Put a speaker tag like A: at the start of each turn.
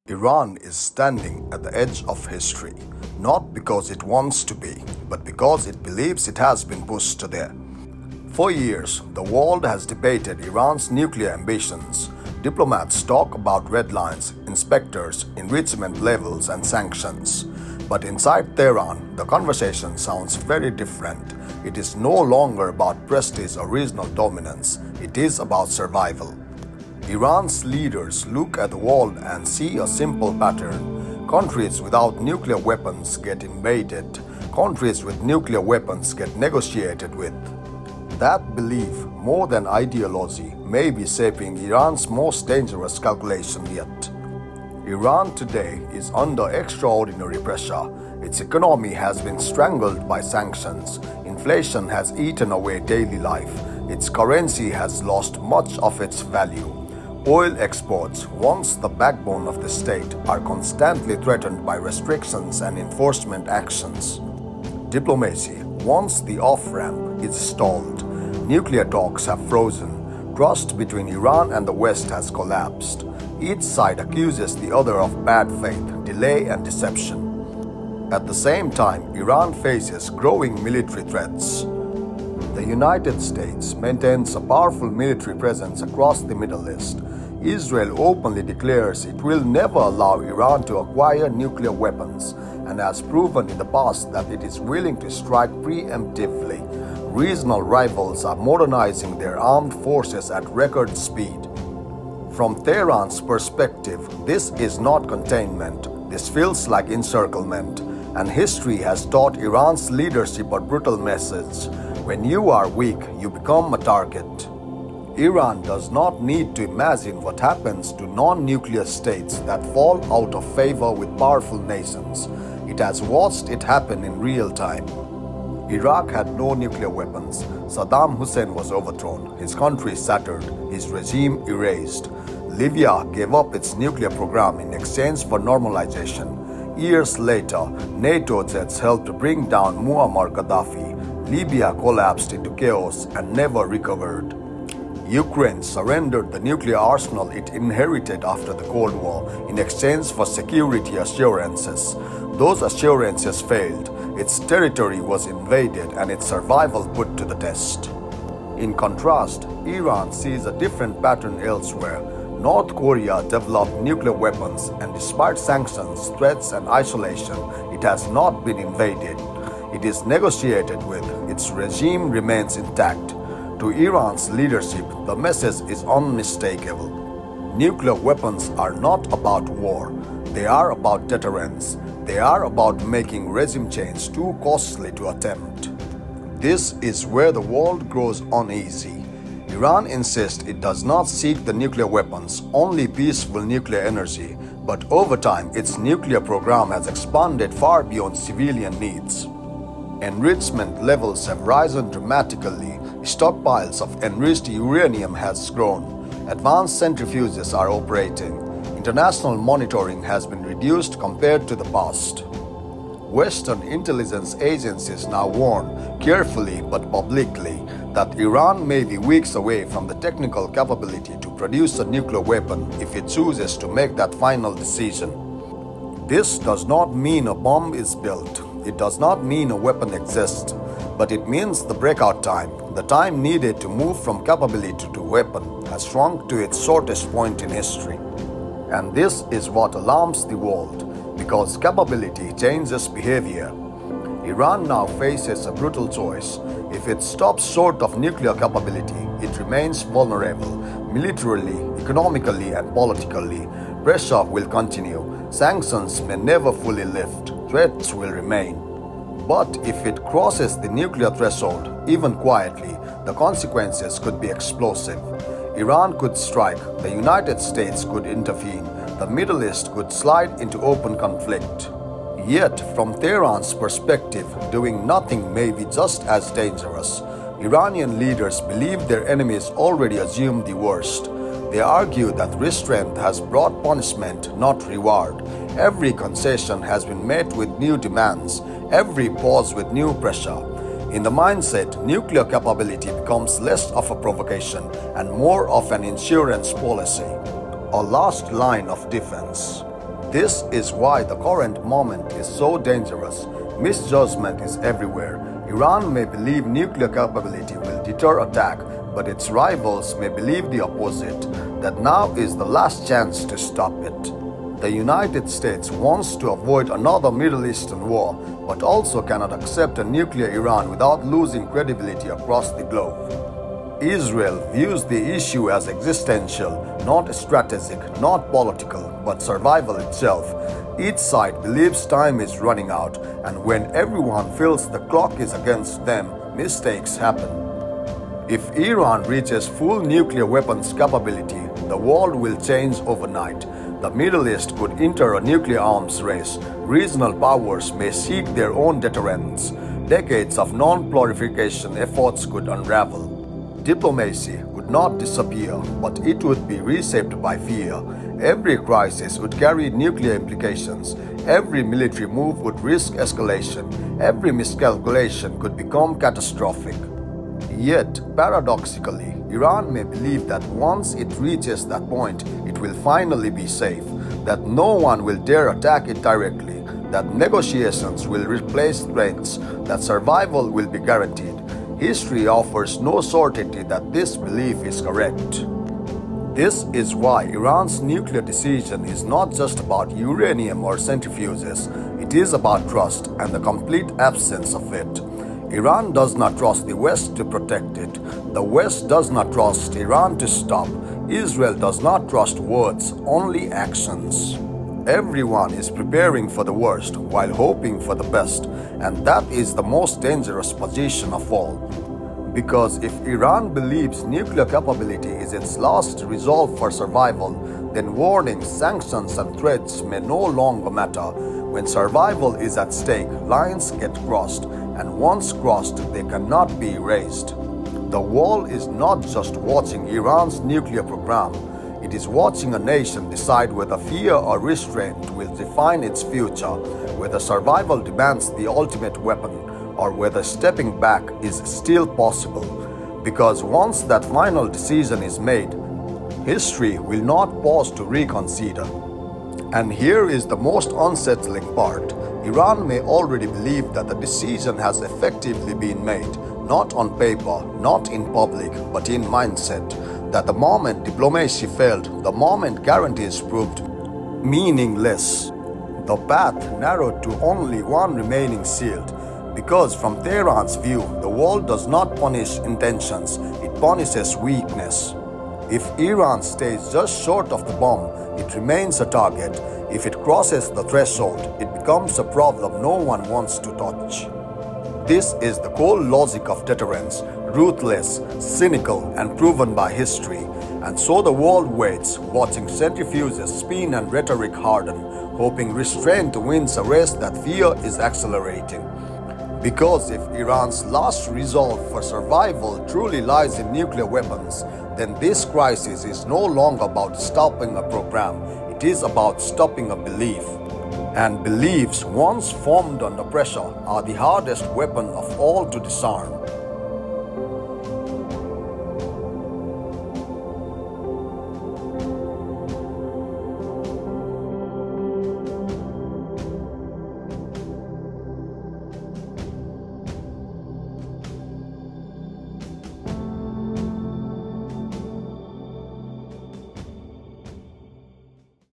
A: Iran is standing at the edge of history, not because it wants to be, but because it believes it has been pushed to there. For years, the world has debated Iran's nuclear ambitions. Diplomats talk about red lines, inspectors, enrichment levels, and sanctions. But inside Tehran, the conversation sounds very different. It is no longer about prestige or regional dominance, it is about survival. Iran's leaders look at the world and see a simple pattern. Countries without nuclear weapons get invaded. Countries with nuclear weapons get negotiated with. That belief, more than ideology, may be shaping Iran's most dangerous calculation yet. Iran today is under extraordinary pressure. Its economy has been strangled by sanctions. Inflation has eaten away daily life. Its currency has lost much of its value. Oil exports, once the backbone of the state, are constantly threatened by restrictions and enforcement actions. Diplomacy, once the off-ramp, is stalled. Nuclear talks have frozen. Trust between Iran and the West has collapsed. Each side accuses the other of bad faith, delay, and deception. At the same time, Iran faces growing military threats. The United States maintains a powerful military presence across the Middle East. Israel openly declares it will never allow Iran to acquire nuclear weapons and has proven in the past that it is willing to strike preemptively. Regional rivals are modernizing their armed forces at record speed. From Tehran's perspective, this is not containment. This feels like encirclement, and history has taught Iran's leadership a brutal message. When you are weak, you become a target. Iran does not need to imagine what happens to non-nuclear states that fall out of favor with powerful nations. It has watched it happen in real time. Iraq had no nuclear weapons. Saddam Hussein was overthrown, his country shattered, his regime erased. Libya gave up its nuclear program in exchange for normalization. Years later, NATO jets helped bring down Muammar Gaddafi. Libya collapsed into chaos and never recovered. Ukraine surrendered the nuclear arsenal it inherited after the Cold War in exchange for security assurances. Those assurances failed. Its territory was invaded and its survival put to the test. In contrast, Iran sees a different pattern elsewhere. North Korea developed nuclear weapons, and despite sanctions, threats, and isolation, it has not been invaded. It is negotiated with. Its regime remains intact. To Iran's leadership, the message is unmistakable. Nuclear weapons are not about war. They are about deterrence. They are about making regime change too costly to attempt. This is where the world grows uneasy. Iran insists it does not seek the nuclear weapons, only peaceful nuclear energy, but over time its nuclear program has expanded far beyond civilian needs. Enrichment levels have risen dramatically. Stockpiles of enriched uranium has grown. Advanced centrifuges are operating. International monitoring has been reduced compared to the past. Western intelligence agencies now warn, carefully but publicly, that Iran may be weeks away from the technical capability to produce a nuclear weapon if it chooses to make that final decision. This does not mean a bomb is built. It does not mean a weapon exists. But it means the breakout time, the time needed to move from capability to weapon, has shrunk to its shortest point in history. And this is what alarms the world, because capability changes behavior. Iran now faces a brutal choice. If it stops short of nuclear capability, it remains vulnerable, militarily, economically, and politically. Pressure will continue. Sanctions may never fully lift. Threats will remain. But if it crosses the nuclear threshold, even quietly, the consequences could be explosive. Iran could strike, the United States could intervene, the Middle East could slide into open conflict. Yet, from Tehran's perspective, doing nothing may be just as dangerous. Iranian leaders believe their enemies already assumed the worst. They argue that restraint has brought punishment, not reward. Every concession has been met with new demands, every pause with new pressure. In the mindset, nuclear capability becomes less of a provocation and more of an insurance policy, a last line of defense. This is why the current moment is so dangerous. Misjudgment is everywhere. Iran may believe nuclear capability will deter attack, but its rivals may believe the opposite, that now is the last chance to stop it. The United States wants to avoid another Middle Eastern war, but also cannot accept a nuclear Iran without losing credibility across the globe. Israel views the issue as existential, not strategic, not political, but survival itself. Each side believes time is running out, and when everyone feels the clock is against them, mistakes happen. If Iran reaches full nuclear weapons capability, the world will change overnight. The Middle East could enter a nuclear arms race. Regional powers may seek their own deterrence. Decades of non-proliferation efforts could unravel. Diplomacy would not disappear, but it would be reshaped by fear. Every crisis would carry nuclear implications. Every military move would risk escalation. Every miscalculation could become catastrophic. Yet, paradoxically, Iran may believe that once it reaches that point, it will finally be safe, that no one will dare attack it directly, that negotiations will replace threats, that survival will be guaranteed. History offers no certainty that this belief is correct. This is why Iran's nuclear decision is not just about uranium or centrifuges, it is about trust and the complete absence of it. Iran does not trust the West to protect it. The West does not trust Iran to stop. Israel does not trust words, only actions. Everyone is preparing for the worst while hoping for the best, and that is the most dangerous position of all. Because if Iran believes nuclear capability is its last resolve for survival, then warnings, sanctions, and threats may no longer matter. When survival is at stake, lines get crossed, and once crossed, they cannot be erased. The world is not just watching Iran's nuclear program, it is watching a nation decide whether fear or restraint will define its future, whether survival demands the ultimate weapon, or whether stepping back is still possible. Because once that final decision is made, history will not pause to reconsider. And here is the most unsettling part. Iran may already believe that the decision has effectively been made, not on paper, not in public, but in mindset. That the moment diplomacy failed, the moment guarantees proved meaningless, the path narrowed to only one remaining shield. Because from Tehran's view, the world does not punish intentions, it punishes weakness. If Iran stays just short of the bomb, it remains a target. If it crosses the threshold, it becomes a problem no one wants to touch. This is the core logic of deterrence, ruthless, cynical, and proven by history. And so the world waits, watching centrifuges spin and rhetoric harden, hoping restraint wins a race that fear is accelerating. Because if Iran's last resolve for survival truly lies in nuclear weapons, then this crisis is no longer about stopping a program, it is about stopping a belief. And beliefs, once formed under pressure, are the hardest weapon of all to disarm.